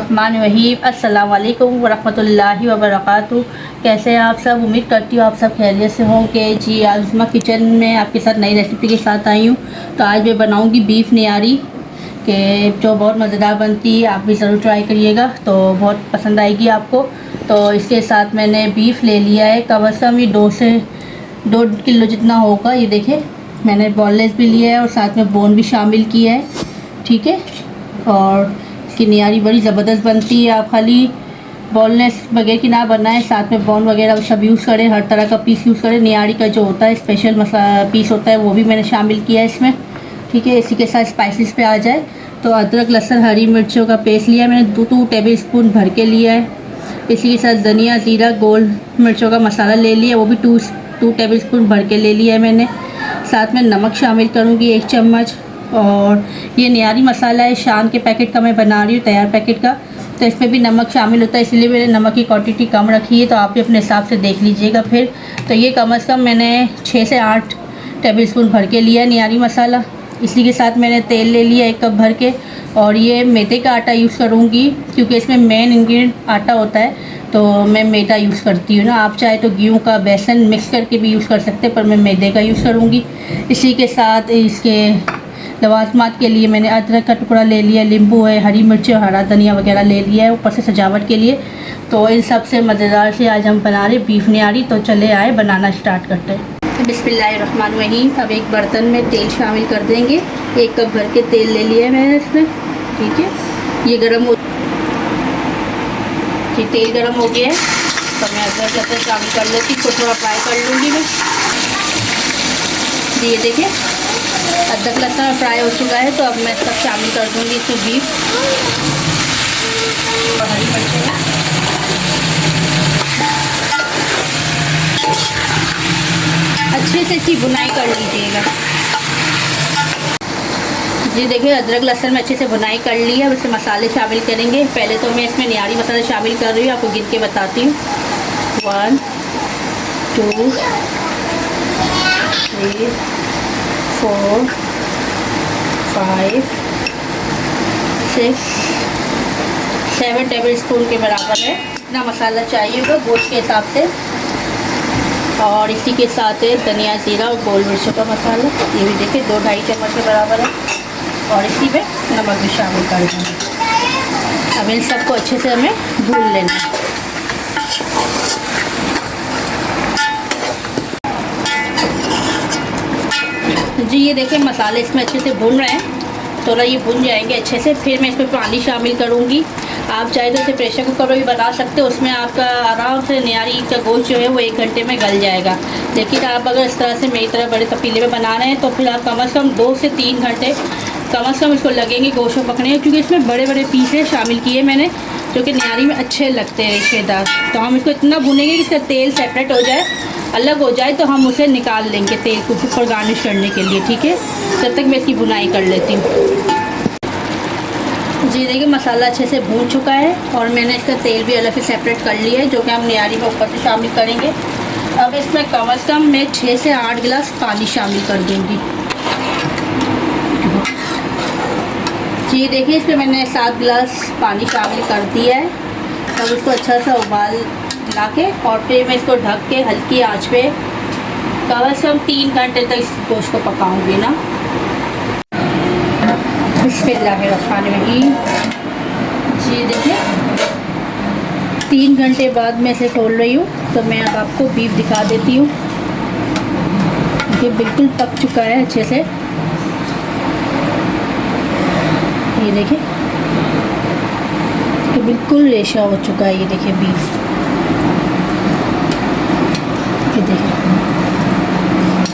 बिस्मिल्लाहिर्रहमानिर्रहीम। अस्सलाम वालेकुम वरहमतुल्लाहि वबरकातुहू। कैसे हैं आप सब? उम्मीद करती हूँ आप सब खैरियत से होंगे। जी आज़मा किचन में आपके साथ नई रेसिपी के साथ आई हूँ। तो आज मैं बनाऊँगी बीफ निहारी के जो बहुत मज़ेदार बनती है। आप भी ज़रूर ट्राई करिएगा, तो बहुत पसंद आएगी आपको। तो इसके साथ मैंने बीफ ले लिया है, कम से कम ये 2 किलो जितना होगा। ये देखिए मैंने बोनलेस भी लिया है और साथ में बोन भी शामिल किया है, ठीक है। और इसकी निहारी बड़ी ज़बरदस्त बनती है। आप खाली बोनलेस बगैर की ना बनाएं, साथ में बोन वगैरह सब यूज़ करें, हर तरह का पीस यूज़ करें। निहारी का जो होता है स्पेशल मसाला पीस होता है वो भी मैंने शामिल किया है इसमें, ठीक है। इसी के साथ स्पाइसेस पे आ जाए तो अदरक लहसुन हरी मिर्चों का पेस्ट लिया है मैंने, 2 टेबल स्पून भर के लिया है। इसी के साथ धनिया जीरा गोल मिर्चों का मसाला ले लिया, वो भी 2 टेबल स्पून भर के ले लिया है मैंने। साथ में नमक शामिल करूँगी 1 चम्मच। और ये निहारी मसाला है, शान के पैकेट का मैं बना रही हूँ, तैयार पैकेट का। तो इसमें भी नमक शामिल होता है, इसलिए मैंने नमक की क्वांटिटी कम रखी है, तो आप भी अपने हिसाब से देख लीजिएगा फिर। तो ये कम से कम मैंने 6 से 8 टेबल स्पून भर के लिया निहारी मसाला। इसी के साथ मैंने तेल ले लिया 1 कप भर के। और ये मैदे का आटा यूज़ करूँगी क्योंकि इसमें मेन इंग्रेडिएंट आटा होता है, तो मैं मैदा यूज़ करती हूँ ना। आप चाहे तो गेहूँ का बेसन मिक्स करके भी यूज़ कर सकते हैं, पर मैं मैदे का यूज़ करूँगी। इसी के साथ इसके लवाजमात के लिए मैंने अदरक का टुकड़ा ले लिया, नींबू है, हरी मिर्च और हरा धनिया वगैरह ले लिया है ऊपर से सजावट के लिए। तो इन सब से मज़ेदार से आज हम बना रहे बीफ निहारी। तो चले आए बनाना स्टार्ट करते हैं। बिस्मिल्लाहिर्रहमानिर्रहीम। अब एक बर्तन में तेल शामिल कर देंगे। 1 कप भर के तेल ले लिया है मैंने इसमें, ठीक है। ये गर्म हो जी, तेल गर्म हो गया है तो मैं अदरक लहसुन शामिल कर लेती हूँ, थोड़ा फ्राई कर लूँगी मैं। जी ये देखिए अदरक लहसुन फ्राई हो चुका है, तो अब मैं सब शामिल कर दूँगी इसमें बीफ और हरी मिर्चें। अच्छे से इसकी भुनाई कर लीजिएगा। जी देखिए अदरक लहसुन में अच्छे से भुनाई कर ली है। अब इसमें मसाले शामिल करेंगे। पहले तो मैं इसमें निहारी मसाला शामिल कर रही हूँ, आपको गिन के बताती हूँ। 1 2 3 4 5 6 7 टेबल स्पून के बराबर है। इतना मसाला चाहिए होगा गोश्त के हिसाब से। और इसी के साथ है धनिया जीरा और गोल मिर्चों का मसाला, ये भी देखिए 2-2.5 चम्मच के बराबर है। और इसी में नमक भी शामिल कर देंगे। अब इन सबको अच्छे से हमें भून लेना है। जी ये देखिए मसाले इसमें अच्छे से भून रहे हैं, थोड़ा ये भून जाएंगे अच्छे से। फिर मैं इसमें पानी शामिल करूँगी। आप चाहे तो इसे प्रेशर कुकर में भी बना सकते हो, उसमें आपका आराम से निहारी का गोश्त जो है वो 1 घंटे में गल जाएगा। लेकिन आप अगर इस तरह से मेरी तरह बड़े तपीले में बना रहे हैं तो फिर आप कम से कम 2 से 3 घंटे कम से कम इसको लगेंगे गोश्त में पकने, क्योंकि इसमें बड़े बड़े पीसेस शामिल किए मैंने जो कि निहारी में अच्छे लगते हैं रेशेदार। तो हम इसको इतना भूनेंगे कि इसका तेल सेपरेट हो जाए, अलग हो जाए, तो हम उसे निकाल लेंगे तेल को ऊपर गार्निश करने के लिए, ठीक है। जब तक मैं इसकी भुनाई कर लेती हूँ। जी देखिए मसाला अच्छे से भून चुका है और मैंने इसका तेल भी अलग से सेपरेट कर लिया है, जो कि हम निहारी में ऊपर से शामिल करेंगे। अब इसमें कम से कम मैं 6 से 8 गिलास पानी शामिल कर दूँगी। जी देखिए इसमें मैंने 7 गिलास पानी शामिल कर दिया है। अब इसको अच्छा सा उबाल ला के और फिर मैं इसको ढक के हल्की आंच पे कम से कम 3 घंटे तक इस गोश्त को पकाऊंगी ना। बिस्मिल्लाहिर्रहमानिर्रहीम। जी देखिए 3 घंटे बाद मैं इसे खोल रही हूँ, तो मैं अब आपको बीफ दिखा देती हूँ। ये बिल्कुल पक चुका है अच्छे से, ये देखिए ये बिल्कुल रेशा हो चुका है। ये देखिए बीफ, ये देखिए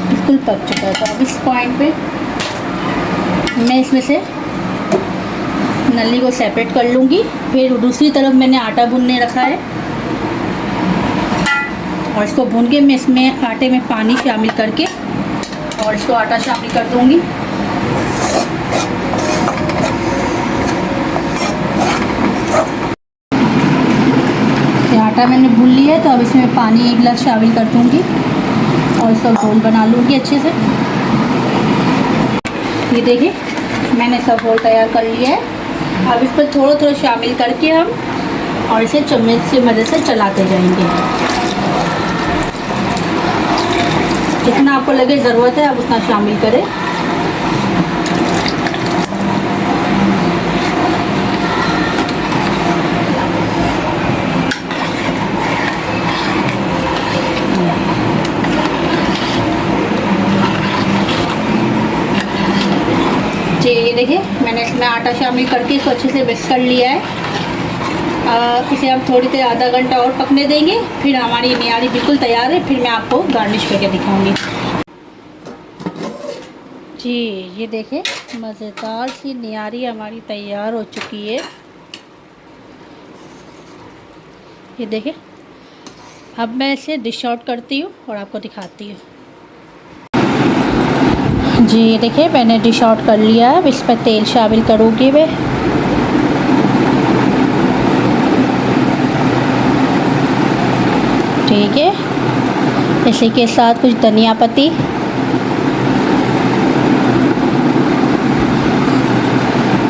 बिल्कुल पक चुका है। तो अब इस पॉइंट पे मैं इसमें से नली को सेपरेट कर लूँगी। फिर दूसरी तरफ मैंने आटा भूनने रखा है और इसको भून के मैं इसमें आटे में पानी शामिल करके और इसको आटा शामिल कर दूँगी। आटा मैंने भून लिया है, तो अब इसमें पानी 1 गिलास शामिल कर दूँगी और इसका घोल बना लूँगी अच्छे से। ये देखिए मैंने सब घोल तैयार कर लिया है। अब इसमें थोड़ा थोड़ा शामिल करके हम और इसे चम्मच से मदद से चलाते जाएंगे। जितना आपको लगे ज़रूरत है आप उतना शामिल करें। जी ये देखिए मैंने इसमें आटा शामिल करके इसको अच्छे से मिक्स कर लिया है। इसे हम थोड़ी देर आधा घंटा और पकने देंगे, फिर हमारी निहारी बिल्कुल तैयार है। फिर मैं आपको गार्निश करके दिखाऊंगी। जी ये देखिए मज़ेदार सी निहारी हमारी तैयार हो चुकी है। ये देखिए अब मैं इसे डिश आउट करती हूँ और आपको दिखाती हूँ। जी ये देखिए मैंने डिश आउट कर लिया है। अब इस पर तेल शामिल करूँगी मैं। ठीक है, इसी के साथ कुछ धनिया पत्ती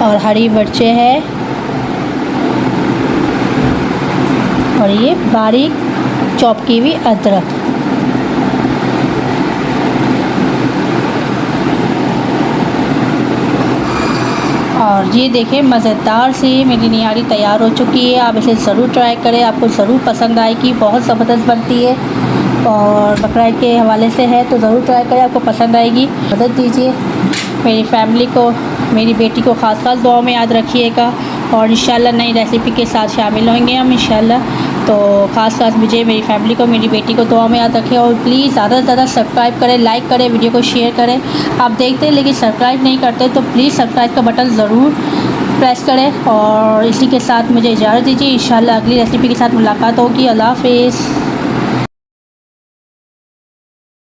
और हरी मिर्चें हैं और ये बारीक चॉप की हुई अदरक। और ये देखिए मज़ेदार सी मेरी निहारी तैयार हो चुकी है। आप इसे ज़रूर ट्राई करें, आपको ज़रूर पसंद आएगी। बहुत ज़बरदस्त बनती है और बकरा ईद के हवाले से है तो ज़रूर ट्राई करें, आपको पसंद आएगी। मदद दीजिए मेरी फैमिली को, मेरी बेटी को ख़ास दुआ में याद रखिएगा। और इंशाल्लाह नई रेसिपी के साथ शामिल होंगे हम इंशाल्लाह। तो ख़ास मुझे, मेरी फैमिली को, मेरी बेटी को दुआ में याद रखें। और प्लीज़ ज़्यादा से ज़्यादा सब्सक्राइब करें, लाइक करें, वीडियो को शेयर करें। आप देखते हैं लेकिन सब्सक्राइब नहीं करते तो प्लीज़ सब्सक्राइब का बटन ज़रूर प्रेस करें। और इसी के साथ मुझे इजाज़त दीजिए। इंशाल्लाह अगली रेसिपी के साथ मुलाकात होगी। अल्लाह हाफ़िज़।